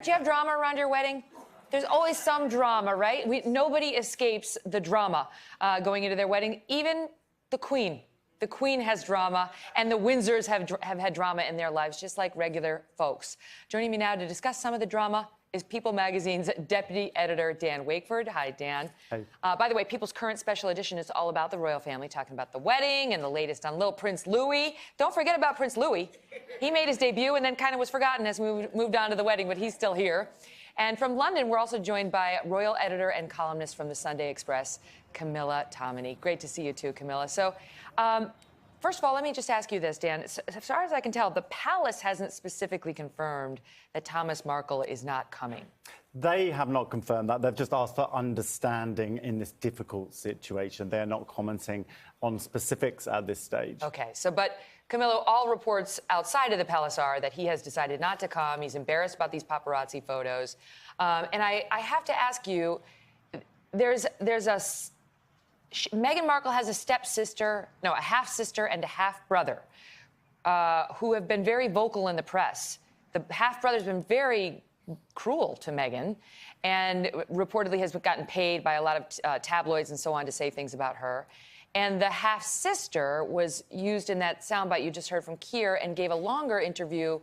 Do you have drama around your wedding? There's always some drama, right? Nobody escapes the drama going into their wedding. Even the Queen. The Queen has drama, and the Windsors have had drama in their lives, just like regular folks. Joining me now to discuss some of the drama is People Magazine's deputy editor, Dan Wakeford. Hi, Dan. Hey. By the way, People's current special edition is all about the royal family, talking about the wedding and the latest on little Prince Louis. Don't forget about Prince Louis. He made his debut and then kind of was forgotten as we moved on to the wedding, but he's still here. And from London, we're also joined by royal editor and columnist from the Sunday Express, Camilla Tominey. Great to see you too, Camilla. So, first of all, let me just ask you this, Dan. As far as I can tell, the palace hasn't specifically confirmed that Thomas Markle is not coming. They have not confirmed that. They've just asked for understanding in this difficult situation. They're not commenting on specifics at this stage. Okay, but Camilla, all reports outside of the palace are that he has decided not to come. He's embarrassed about these paparazzi photos. And I have to ask you, Meghan Markle has a half-sister and a half-brother who have been very vocal in the press. The half-brother's been very cruel to Meghan and reportedly has gotten paid by a lot of tabloids and so on to say things about her. And the half-sister was used in that soundbite you just heard from Keir and gave a longer interview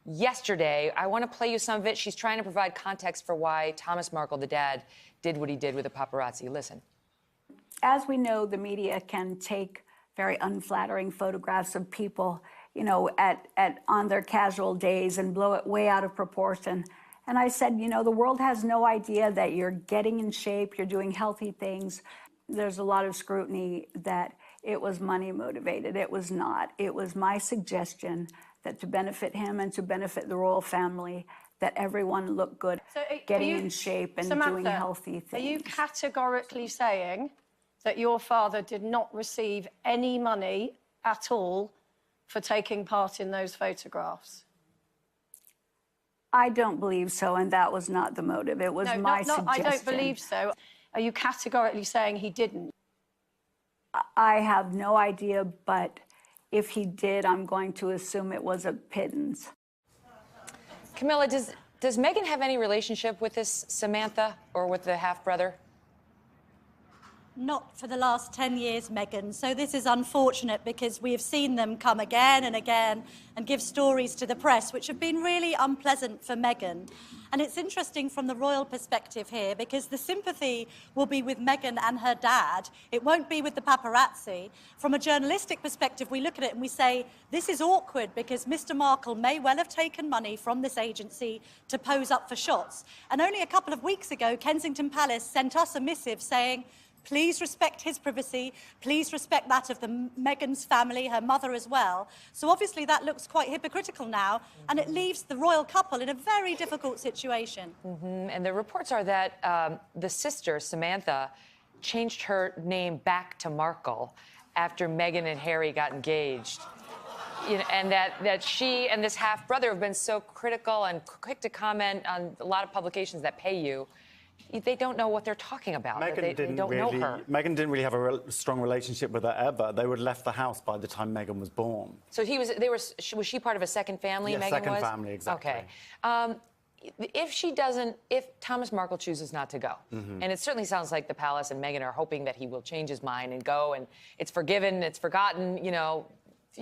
yesterday. I want to play you some of it. She's trying to provide context for why Thomas Markle, the dad, did what he did with the paparazzi. Listen. As we know, the media can take very unflattering photographs of people, you know, on their casual days and blow it way out of proportion. And I said, you know, the world has no idea that you're getting in shape, you're doing healthy things. There's a lot of scrutiny that it was money motivated. It was not. It was my suggestion that to benefit him and to benefit the royal family, that everyone look good, getting in shape and doing healthy things. Are you categorically saying that your father did not receive any money at all for taking part in those photographs? I don't believe so, and that was not the motive. It was my suggestion. I don't believe so. Are you categorically saying he didn't? I have no idea, but if he did, I'm going to assume it was a pittance. Camilla, does Meghan have any relationship with this Samantha or with the half-brother? Not for the last 10 years, Meghan. So this is unfortunate because we have seen them come again and again and give stories to the press, which have been really unpleasant for Meghan. And it's interesting from the royal perspective here because the sympathy will be with Meghan and her dad. It won't be with the paparazzi. From a journalistic perspective, we look at it and we say, this is awkward because Mr. Markle may well have taken money from this agency to pose up for shots. And only a couple of weeks ago, Kensington Palace sent us a missive saying, please respect his privacy. Please respect that of Meghan's family, her mother as well. So obviously that looks quite hypocritical now, and it leaves the royal couple in a very difficult situation. And the reports are that the sister, Samantha, changed her name back to Markle after Meghan and Harry got engaged. You know, and that she and this half-brother have been so critical and quick to comment on a lot of publications that pay you. They don't know what they're talking about. They don't know her. Meghan didn't really have a strong relationship with her ever. They would have left the house by the time Meghan was born. So was she part of a second family? Yeah, Meghan second was? family, exactly. Okay. If Thomas Markle chooses not to go, and it certainly sounds like the palace and Meghan are hoping that he will change his mind and go, and it's forgiven, it's forgotten, you know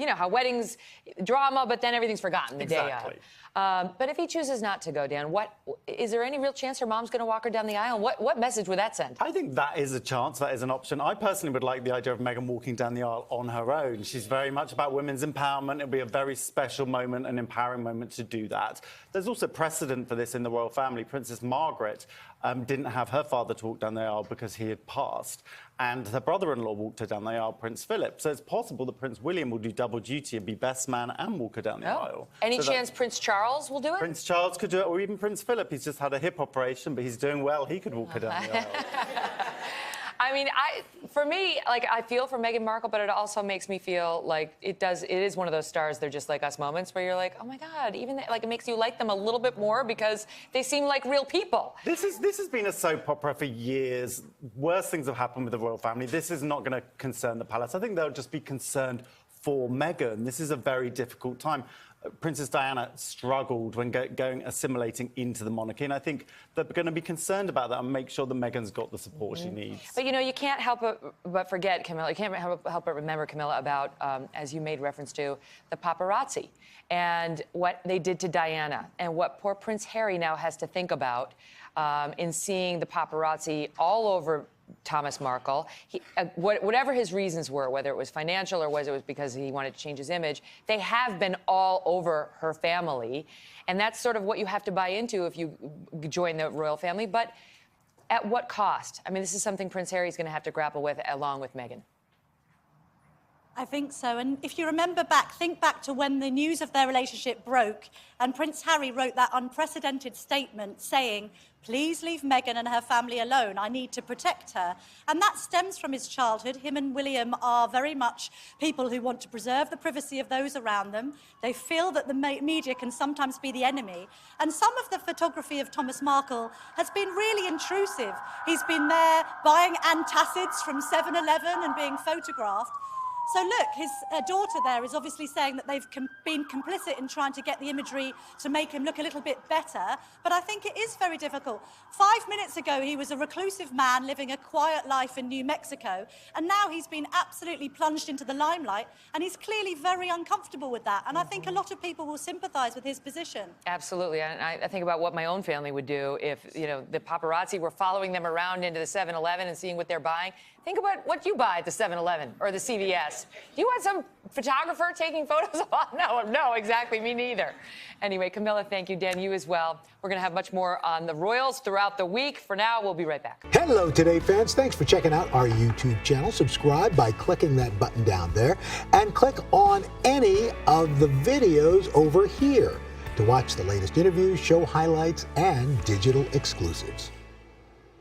how weddings, drama, but then everything's forgotten the day of. But if he chooses not to go, Dan, is there any real chance her mom's going to walk her down the aisle? What message would that send? I think that is a chance, that is an option. I personally would like the idea of Meghan walking down the aisle on her own. She's very much about women's empowerment. It'll be a very special moment, an empowering moment to do that. There's also precedent for this in the royal family. Princess Margaret didn't have her father to walk down the aisle because he had passed, and her brother-in-law walked her down the aisle, Prince Philip. So it's possible that Prince William will do double duty and be best man and walk her down the aisle. Any chance Prince Charles will do it? Prince Charles could do it, or even Prince Philip. He's just had a hip operation, but he's doing well. He could walk her down the aisle. I mean, for me, I feel for Meghan Markle, but it also makes me feel like it is one of those stars, they're just like us moments where you're like, oh my God, even it makes you like them a little bit more because they seem like real people. This has been a soap opera for years. Worse things have happened with the royal family. This is not going to concern the palace. I think they'll just be concerned for Meghan. This is a very difficult time. Princess Diana struggled when assimilating into the monarchy, and I think they're going to be concerned about that and make sure that Meghan's got the support she needs. But you know, you can't help but forget, Camilla. You can't help but remember, Camilla, about as you made reference to the paparazzi and what they did to Diana, and what poor Prince Harry now has to think about in seeing the paparazzi all over Thomas Markle. Whatever his reasons were, whether it was financial or whether it was because he wanted to change his image, they have been all over her family. And that's sort of what you have to buy into if you join the royal family. But at what cost? I mean, this is something Prince Harry's going to have to grapple with along with Meghan. I think so. And if you remember back, think back to when the news of their relationship broke and Prince Harry wrote that unprecedented statement saying, please leave Meghan and her family alone. I need to protect her. And that stems from his childhood. Him and William are very much people who want to preserve the privacy of those around them. They feel that the media can sometimes be the enemy. And some of the photography of Thomas Markle has been really intrusive. He's been there buying antacids from 7-Eleven and being photographed. So look, his daughter there is obviously saying that they've been complicit in trying to get the imagery to make him look a little bit better, but I think it is very difficult. 5 minutes ago, he was a reclusive man living a quiet life in New Mexico, and now he's been absolutely plunged into the limelight, and he's clearly very uncomfortable with that, and I think a lot of people will sympathise with his position. Absolutely, and I think about what my own family would do if, you know, the paparazzi were following them around into the 7-Eleven and seeing what they're buying. Think about what you buy at the 7-Eleven or the CVS. Do you want some photographer taking photos of? No, exactly, me neither. Anyway, Camilla, thank you. Dan, you as well. We're going to have much more on the royals throughout the week. For now, we'll be right back. Hello, Today fans. Thanks for checking out our YouTube channel. Subscribe by clicking that button down there and click on any of the videos over here to watch the latest interviews, show highlights, and digital exclusives.